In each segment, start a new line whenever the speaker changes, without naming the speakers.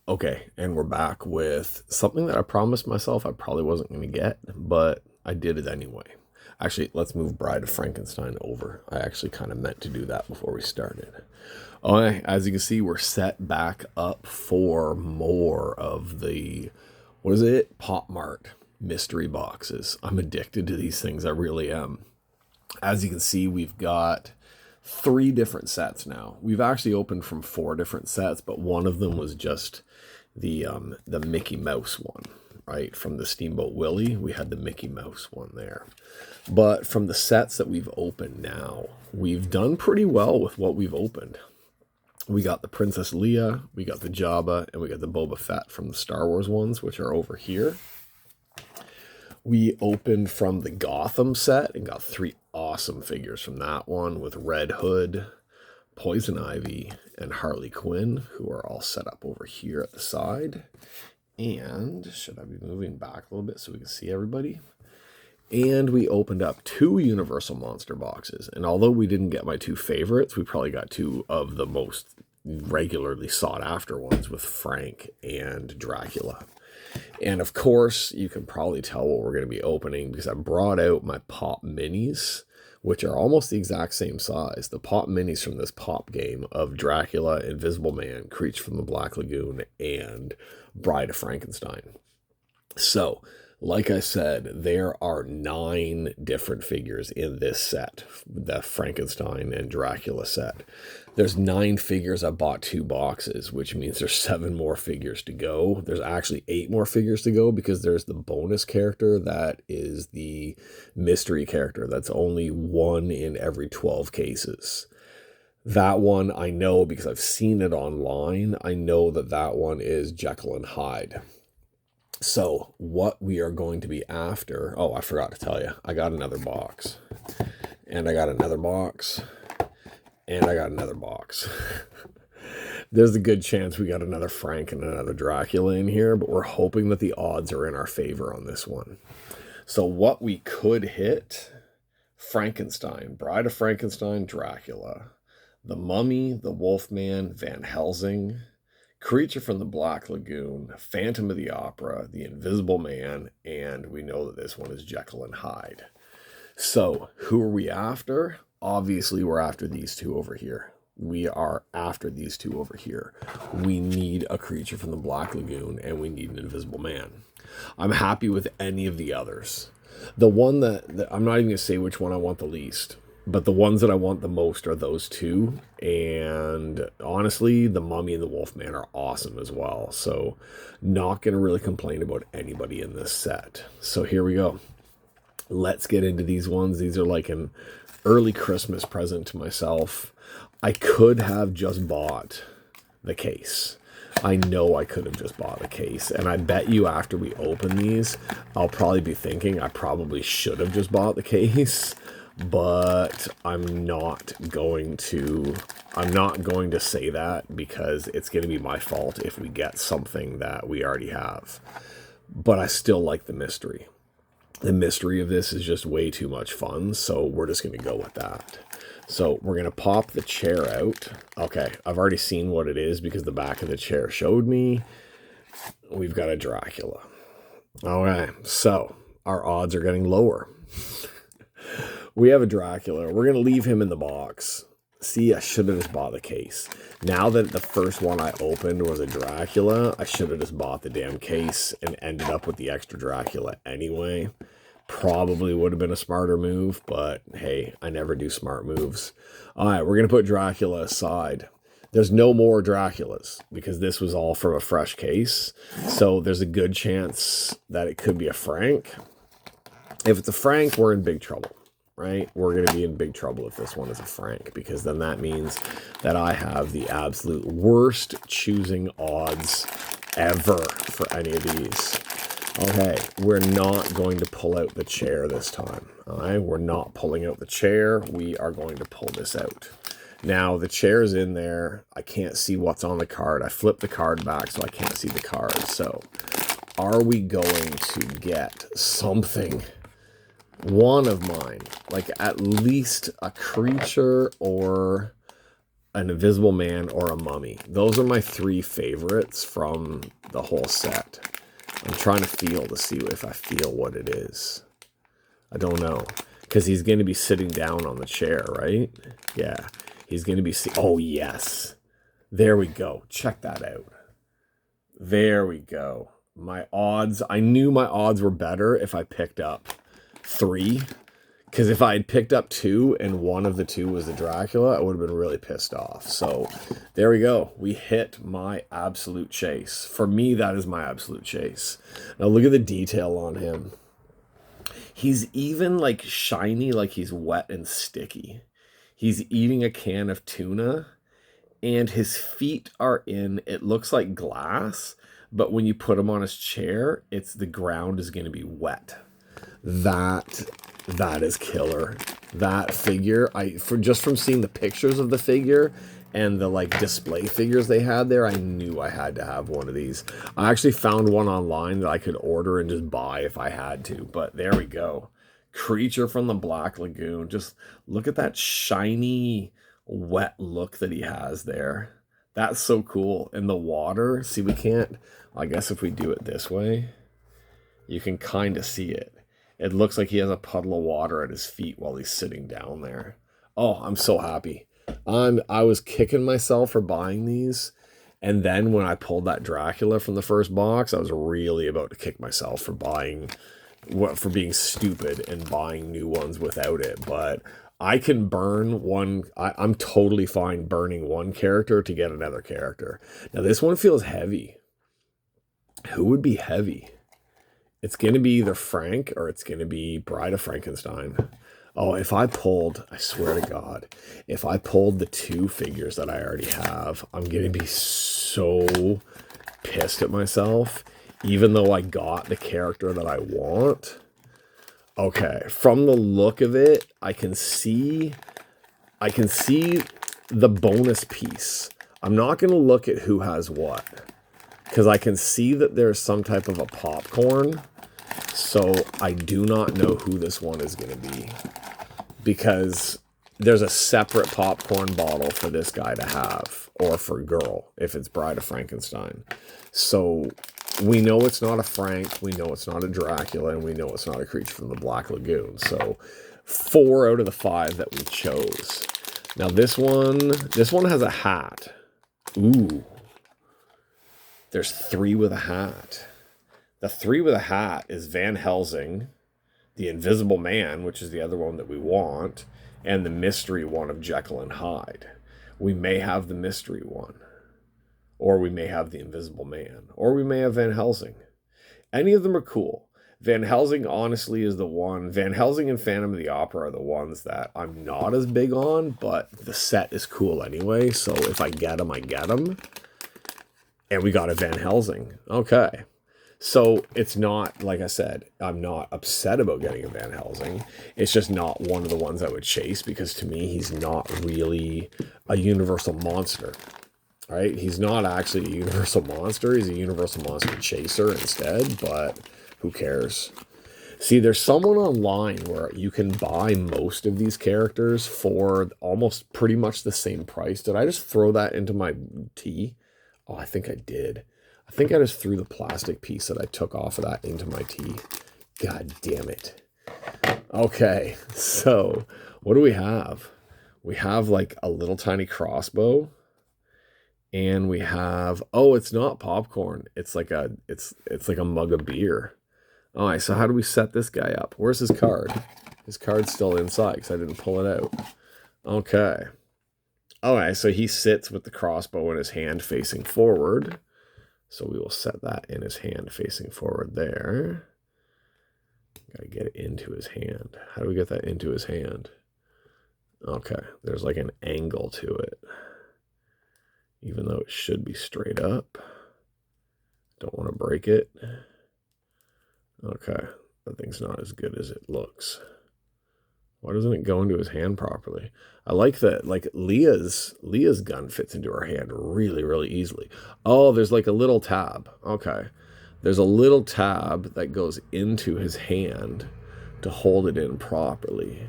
Okay, and we're back with something that I promised myself I probably wasn't going to get, but I did it anyway. Actually, let's move Bride of Frankenstein over. I actually kind of meant to do that before we started. Okay, as you can see, we're set back up for more of the, what is it? Pop Mart mystery boxes. I'm addicted to these things. I really am. As you can see, we've got three different sets now. We've actually opened from four different sets, but one of them was just the Mickey Mouse one, right? From the Steamboat Willie, we had the Mickey Mouse one there. But from the sets that we've opened now, we've done pretty well with what we've opened. We got the Princess Leia, we got the Jabba, and we got the Boba Fett from the Star Wars ones, which are over here. We opened from the Gotham set and got three awesome figures from that one with Red Hood, Poison Ivy, and Harley Quinn, who are all set up over here at the side. And should I be moving back a little bit so we can see everybody? And we opened up two Universal Monster boxes. And although we didn't get my two favorites, we probably got two of the most regularly sought after ones with Frank and Dracula. And of course, you can probably tell what we're going to be opening because I brought out my Pop Minis, which are almost the exact same size. The Pop Minis from this Pop game of Dracula, Invisible Man, Creature from the Black Lagoon, and Bride of Frankenstein. So, like I said, there are 9 different figures in this set, the Frankenstein and Dracula set. There's 9 figures. I bought 2 boxes, which means there's 7 more figures to go. There's actually 8 more figures to go because there's the bonus character that is the mystery character. That's only 1 in every 12 cases. That one I know because I've seen it online. I know that that one is Jekyll and Hyde. So what we are going to be after, oh, I forgot to tell you, I got another box, and I got another box, and I got another box. There's a good chance we got another Frank and another Dracula in here, but we're hoping that the odds are in our favor on this one. So what we could hit, Frankenstein, Bride of Frankenstein, Dracula, the Mummy, the Wolfman, Van Helsing, Creature from the Black Lagoon, Phantom of the Opera, The Invisible Man, and we know that this one is Jekyll and Hyde. So, who are we after? Obviously, we're after these two over here. We are after these two over here. We need a Creature from the Black Lagoon, and we need an Invisible Man. I'm happy with any of the others. The one that I'm not even going to say which one I want the least, but the ones that I want the most are those two. And honestly, the Mummy and the Wolfman are awesome as well. So not going to really complain about anybody in this set. So here we go. Let's get into these ones. These are like an early Christmas present to myself. I could have just bought the case. I know I could have just bought the case. And I bet you after we open these, I'll probably be thinking I probably should have just bought the case. But I'm not going to say that because it's going to be my fault if we get something that we already have. But I still like the mystery. The mystery of this is just way too much fun, so we're just going to go with that. So we're going to pop the chair out. Okay, I've already seen what it is because the back of the chair showed me. We've got a Dracula. Okay, so our odds are getting lower. We have a Dracula. We're going to leave him in the box. See, I should have just bought the case. Now that the first one I opened was a Dracula, I should have just bought the damn case and ended up with the extra Dracula anyway. Probably would have been a smarter move, but hey, I never do smart moves. All right, we're going to put Dracula aside. There's no more Draculas because this was all from a fresh case. So there's a good chance that it could be a Frank. If it's a Frank, we're in big trouble. Right? We're going to be in big trouble if this one is a Frank, because then that means that I have the absolute worst choosing odds ever for any of these. Okay, we're not going to pull out the chair this time. All right, we're not pulling out the chair. We are going to pull this out. Now, the chair's in there. I can't see what's on the card. I flipped the card back so I can't see the card. So, are we going to get something? One of mine, like at least a creature or an Invisible Man, or a Mummy. Those are my 3 favorites from the whole set. I'm trying to feel to see if I feel what it is. I don't know. Because he's going to be sitting down on the chair, right? Yeah. He's going to be... Oh, yes. There we go. Check that out. There we go. My odds... I knew my odds were better if I picked up 3. Because if I had picked up 2 and one of the 2 was the Dracula, I would have been really pissed off. So there we go. We hit my absolute chase. For me, that is my absolute chase. Now look at the detail on him. He's even like shiny, like he's wet and sticky. He's eating a can of tuna and his feet are in, it looks like glass, but when you put him on his chair, the ground is going to be wet. That is killer. That figure, just from seeing the pictures of the figure and the like display figures they had there, I knew I had to have one of these. I actually found one online that I could order and just buy if I had to, but there we go. Creature from the Black Lagoon. Just look at that shiny, wet look that he has there. That's so cool. In the water, see, we can't, I guess if we do it this way, you can kind of see it. It looks like he has a puddle of water at his feet while he's sitting down there. Oh, I'm so happy. I was kicking myself for buying these. And then when I pulled that Dracula from the first box, I was really about to kick myself for being stupid and buying new ones without it. But I can burn one. I'm totally fine burning one character to get another character. Now this one feels heavy. Who would be heavy? It's going to be either Frank or it's going to be Bride of Frankenstein. Oh, if I pulled, I swear to God, if I pulled the 2 figures that I already have, I'm going to be so pissed at myself, even though I got the character that I want. Okay, from the look of it, I can see the bonus piece. I'm not going to look at who has what, because I can see that there's some type of a popcorn. So I do not know who this one is going to be, because there's a separate popcorn bottle for this guy to have, or for girl, if it's Bride of Frankenstein. So we know it's not a Frank, we know it's not a Dracula, and we know it's not a Creature from the Black Lagoon. So 4 out of the 5 that we chose. Now this one has a hat. Ooh. There's 3 with a hat. The 3 with a hat is Van Helsing, the Invisible Man, which is the other one that we want, and the mystery one of Jekyll and Hyde. We may have the mystery one, or we may have the Invisible Man, or we may have Van Helsing. Any of them are cool. Van Helsing, honestly, is the one. Van Helsing and Phantom of the Opera are the ones that I'm not as big on, but the set is cool anyway, so if I get them, I get them. And we got a Van Helsing. Okay. So it's not, like I said, I'm not upset about getting a Van Helsing. It's just not one of the ones I would chase, because to me, he's not really a universal monster. Right? He's not actually a universal monster. He's a universal monster chaser instead, but who cares? See, there's someone online where you can buy most of these characters for almost pretty much the same price. Did I just throw that into my tea? Oh, I think I did. I think I just threw the plastic piece that I took off of that into my tea. God damn it. Okay, so what do we have? We have like a little tiny crossbow. And we have, oh, it's not popcorn. It's like a mug of beer. All right, so how do we set this guy up? Where's his card? His card's still inside because I didn't pull it out. Okay. All right, so he sits with the crossbow in his hand facing forward. So we will set that in his hand facing forward there. Got to get it into his hand. How do we get that into his hand? Okay, there's like an angle to it. Even though it should be straight up. Don't want to break it. Okay, that thing's not as good as it looks. Why doesn't it go into his hand properly? I like that, like Leah's gun fits into her hand really, really easily. Oh, there's like a little tab. Okay. There's a little tab that goes into his hand to hold it in properly.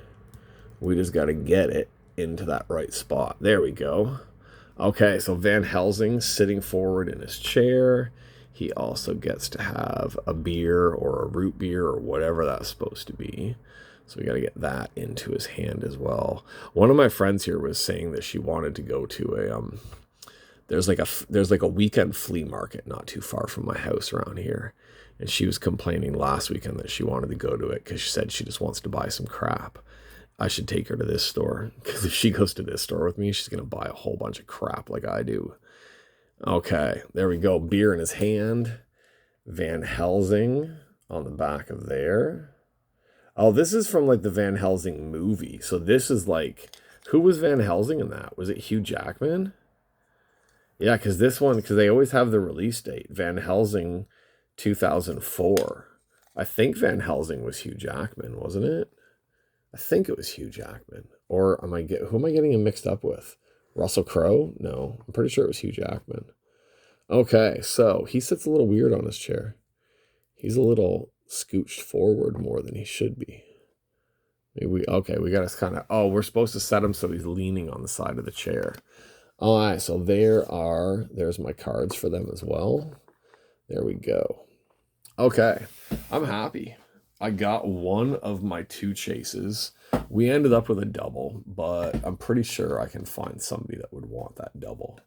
We just got to get it into that right spot. There we go. Okay, so Van Helsing sitting forward in his chair. He also gets to have a beer or a root beer or whatever that's supposed to be. So we got to get that into his hand as well. One of my friends here was saying that she wanted to go to a there's like a weekend flea market not too far from my house around here. And she was complaining last weekend that she wanted to go to it because she said she just wants to buy some crap. I should take her to this store because if she goes to this store with me, she's going to buy a whole bunch of crap like I do. Okay, there we go. Beer in his hand. Van Helsing on the back of there. Oh, this is from like the Van Helsing movie. So this is like, who was Van Helsing in that? Was it Hugh Jackman? Yeah, because they always have the release date. Van Helsing 2004. I think Van Helsing was Hugh Jackman, wasn't it? I think it was Hugh Jackman. Or who am I getting him mixed up with? Russell Crowe? No, I'm pretty sure it was Hugh Jackman. Okay, so he sits a little weird on his chair. He's a little scooched forward more than he should be. We got to kind of, we're supposed to set him so he's leaning on the side of the chair. All right, so there's my cards for them as well. There we go. Okay, I'm happy. I got one of my two chases. We ended up with a double, but I'm pretty sure I can find somebody that would want that double.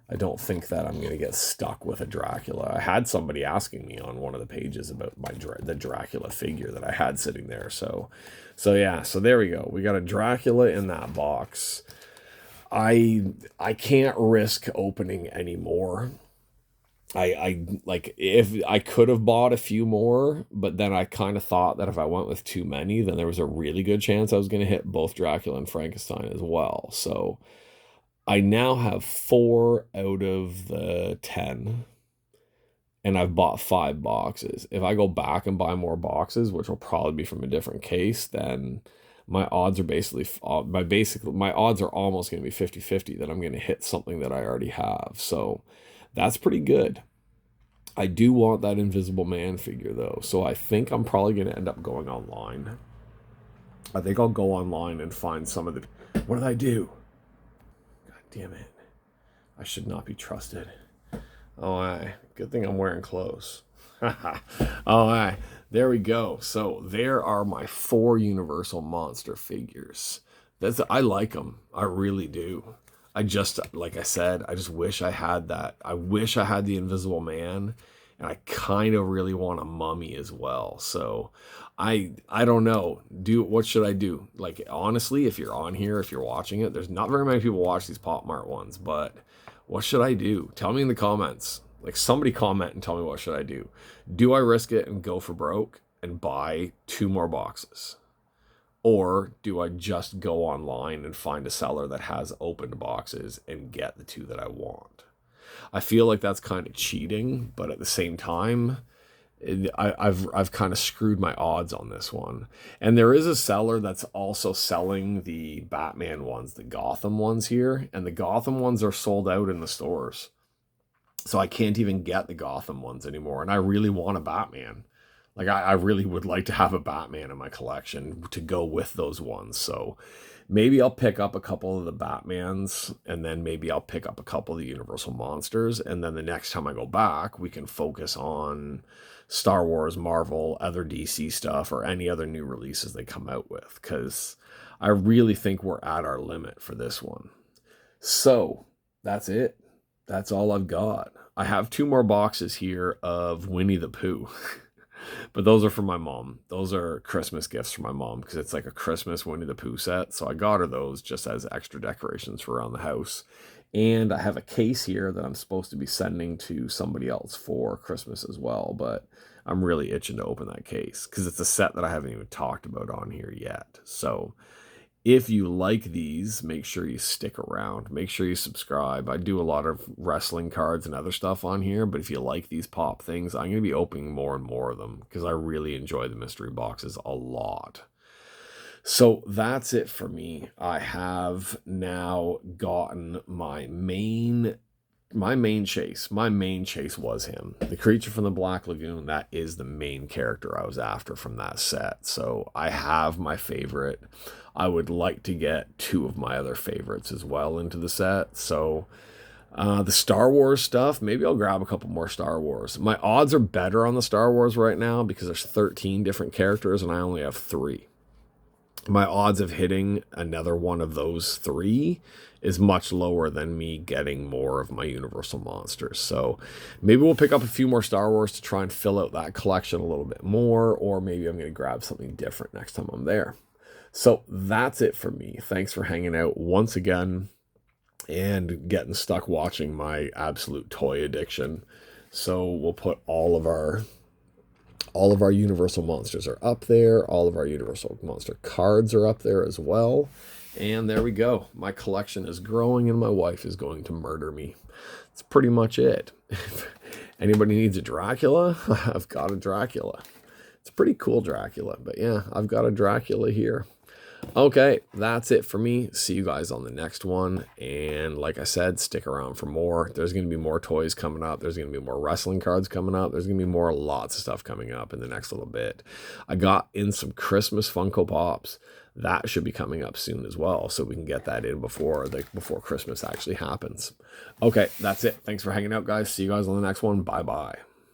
I don't think that I'm going to get stuck with a Dracula. I had somebody asking me on one of the pages about the Dracula figure that I had sitting there. So there we go. We got a Dracula in that box. I can't risk opening anymore. I like, if I could have bought a few more, but then I kind of thought that if I went with too many, then there was a really good chance I was going to hit both Dracula and Frankenstein as well. So I now have 4 out of the 10, and I've bought 5 boxes. If I go back and buy more boxes, which will probably be from a different case, then my odds are my odds are almost going to be 50-50 that I'm going to hit something that I already have. So that's pretty good. I do want that Invisible Man figure though, so I think I'm probably going to end up going online. I think I'll go online and find some of the... What did I do? God damn it. I should not be trusted. Good thing I'm wearing clothes. There we go. So there are my 4 Universal Monster figures. I like them. I really do. Like I said, I just wish I had that. I wish I had the Invisible Man, and I kind of really want a mummy as well. So I don't know. What should I do? Like, honestly, if you're on here, if you're watching it, there's not very many people watch these Pop Mart ones, but what should I do? Tell me in the comments. Like, somebody comment and tell me what should I do. Do I risk it and go for broke and buy 2 more boxes? Or do I just go online and find a seller that has opened boxes and get the 2 that I want? I feel like that's kind of cheating, but at the same time, I've kind of screwed my odds on this one. And there is a seller that's also selling the Batman ones, the Gotham ones here, and the Gotham ones are sold out in the stores. So I can't even get the Gotham ones anymore, and I really want a Batman. Like, I really would like to have a Batman in my collection to go with those ones. So maybe I'll pick up a couple of the Batmans, and then maybe I'll pick up a couple of the Universal Monsters. And then the next time I go back, we can focus on Star Wars, Marvel, other DC stuff, or any other new releases they come out with. Because I really think we're at our limit for this one. So that's it. That's all I've got. I have 2 more boxes here of Winnie the Pooh. But those are for my mom. Those are Christmas gifts for my mom because it's like a Christmas Winnie the Pooh set. So I got her those just as extra decorations for around the house. And I have a case here that I'm supposed to be sending to somebody else for Christmas as well. But I'm really itching to open that case because it's a set that I haven't even talked about on here yet. So if you like these, make sure you stick around. Make sure you subscribe. I do a lot of wrestling cards and other stuff on here, but if you like these pop things, I'm going to be opening more and more of them because I really enjoy the mystery boxes a lot. So that's it for me. I have now gotten my main chase. My main chase was him. The creature from the Black Lagoon, that is the main character I was after from that set. So I have my favorite. I would like to get 2 of my other favorites as well into the set. So The Star Wars stuff, maybe I'll grab a couple more Star Wars. My odds are better on the Star Wars right now because there's 13 different characters and I only have 3. My odds of hitting another one of those 3 is much lower than me getting more of my Universal monsters. So maybe we'll pick up a few more Star Wars to try and fill out that collection a little bit more, or maybe I'm going to grab something different next time I'm there. So that's it for me. Thanks for hanging out once again and getting stuck watching my absolute toy addiction. So we'll put all of our Universal monsters are up there. All of our Universal monster cards are up there as well. And there we go. My collection is growing and my wife is going to murder me. That's pretty much it. If anybody needs a Dracula, I've got a Dracula. It's a pretty cool Dracula, but yeah, I've got a Dracula here. Okay, that's it for me. See you guys on the next one. And like I said, stick around for more. There's going to be more toys coming up. There's going to be more wrestling cards coming up. There's going to be lots of stuff coming up in the next little bit. I got in some Christmas Funko Pops. That should be coming up soon as well, so we can get that in before Christmas actually happens. Okay, that's it. Thanks for hanging out, guys. See you guys on the next one. Bye-bye.